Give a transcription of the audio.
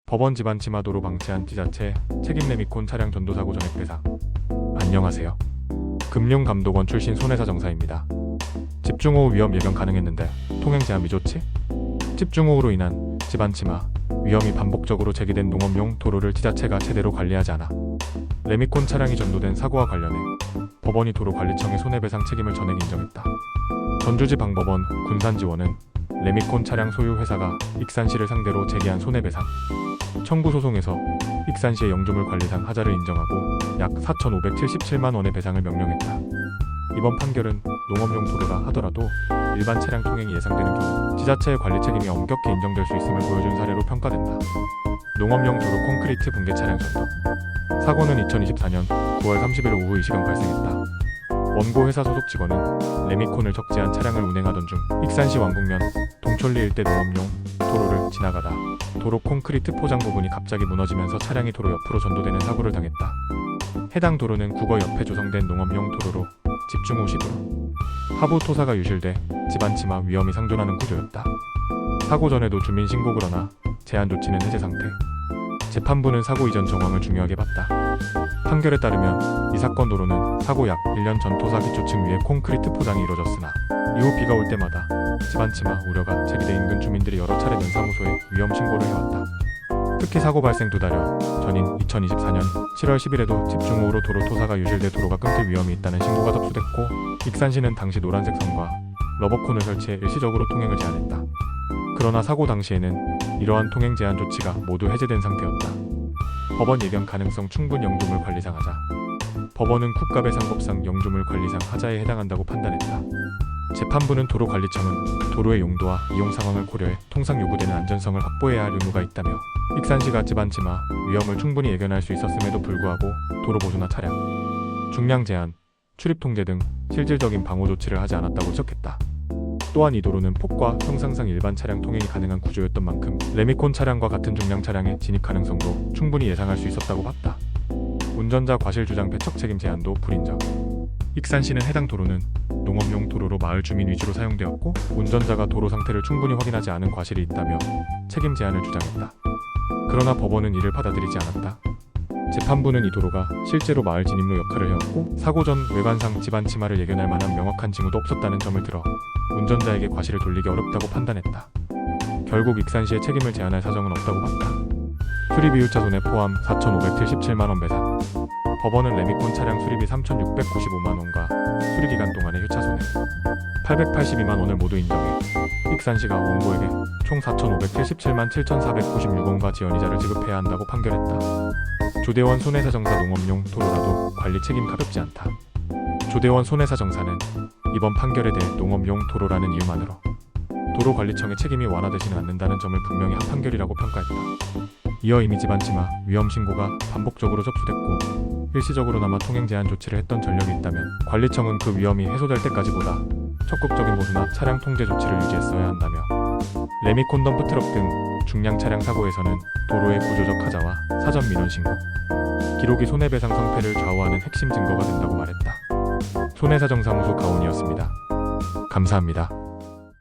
법원 집안 치마 도로 방치한 지자체 책임 레미콘 차량 전도사고 전액 배상. 안녕하세요. 금융감독원 출신 손해사정사입니다. 집중호우 위험 예견 가능했는데 통행 제한 미조치? 집중호우로 인한 집안 치마 위험이 반복적으로 제기된 농업용 도로를 지자체가 제대로 관리하지 않아 레미콘 차량이 전도된 사고와 관련해 법원이 도로관리청에 손해배상 책임을 전액 인정했다. 전주지방법원 군산지원은 레미콘 차량 소유 회사가 익산시를 상대로 제기한 손해배상 청구 소송에서 익산시의 영주물 관리상 하자를 인정하고 약 4,577만 원의 배상을 명령했다. 이번 판결은 농업용 도로라 하더라도 일반 차량 통행이 예상되는 경우 지자체의 관리 책임이 엄격히 인정될 수 있음을 보여준 사례로 평가된다. 농업용 도로 콘크리트 붕괴 차량 전도 사고는 2024년 9월 30일 오후 이 시간 발생했다. 원고 회사 소속 직원은 레미콘을 적재한 차량을 운행하던 중 익산시 왕곡면 동촌리 일대 농업용 도로를 지나가다 도로 콘크리트 포장 부분이 갑자기 무너지면서 차량이 도로 옆으로 전도되는 사고를 당했다. 해당 도로는 국어 옆에 조성된 농업용 도로로 집중호우 시도로 하부 토사가 유실돼 집안 치마 위험이 상존하는 구조였다. 사고 전에도 주민 신고 그러나 제한 조치는 해제 상태. 재판부는 사고 이전 정황을 중요하게 봤다. 판결에 따르면 이 사건 도로는 사고 약 1년 전 토사 기초층 위에 콘크리트 포장이 이루어졌으나 이후 비가 올 때마다 집안 치마 우려가 제기돼 인근 주민들이 여러 차례 면사무소에 위험 신고를 해왔다. 특히 사고 발생 2달여 전인 2024년 7월 10일에도 집중호우로 도로 토사가 유실돼 도로가 끊길 위험이 있다는 신고가 접수됐고 익산시는 당시 노란색 선과 러버콘을 설치해 일시적으로 통행을 제한했다. 그러나 사고 당시에는 이러한 통행 제한 조치가 모두 해제된 상태였다. 법원 예견 가능성 충분 영주물 관리상 하자. 법원은 국가배상법상 영주물 관리상 하자에 해당한다고 판단했다. 재판부는 도로관리청은 도로의 용도와 이용 상황을 고려해 통상 요구되는 안전성을 확보해야 할 의무가 있다며 익산시가 집안 치마 위험을 충분히 예견할 수 있었음에도 불구하고 도로 보수나 차량 중량 제한, 출입 통제 등 실질적인 방호 조치를 하지 않았다고 지적했다. 또한 이 도로는 폭과 형상상 일반 차량 통행이 가능한 구조였던 만큼 레미콘 차량과 같은 중량 차량의 진입 가능성도 충분히 예상할 수 있었다고 봤다. 운전자 과실 주장 배척 책임 제한도 불인정. 익산시는 해당 도로는 농업용 도로로 마을 주민 위주로 사용되었고 운전자가 도로 상태를 충분히 확인하지 않은 과실이 있다며 책임 제한을 주장했다. 그러나 법원은 이를 받아들이지 않았다. 재판부는 이 도로가 실제로 마을 진입로 역할을 해왔고 사고 전 외관상 집안 치마를 예견할 만한 명확한 징후도 없었다는 점을 들어 운전자에게 과실을 돌리기 어렵다고 판단했다. 결국 익산시의 책임을 제한할 사정은 없다고 봤다. 수리비 1차 손해 포함 4,577만 원 배상. 법원은 레미콘 차량 수리비 3,695만 원과 수리기간 동안의 휴차 손해 882만 원을 모두 인정해 익산시가 원고에게 총 4,577만 7,496원과 지연이자를 지급해야 한다고 판결했다. 조대원 손해사정사 농업용 도로라도 관리 책임 가볍지 않다. 조대원 손해사정사는 이번 판결에 대해 농업용 도로라는 이유만으로 도로관리청의 책임이 완화되지는 않는다는 점을 분명히 한 판결이라고 평가했다. 이어 이미 집안 치마 위험 신고가 반복적으로 접수됐고 일시적으로나마 통행 제한 조치를 했던 전력이 있다면 관리청은 그 위험이 해소될 때까지보다 적극적인 보수나 차량 통제 조치를 유지했어야 한다며 레미콘 덤프 트럭 등 중량 차량 사고에서는 도로의 구조적 하자와 사전 민원 신고 기록이 손해배상 성패를 좌우하는 핵심 증거가 된다고 말했다. 손해사정사무소 가온이었습니다. 감사합니다.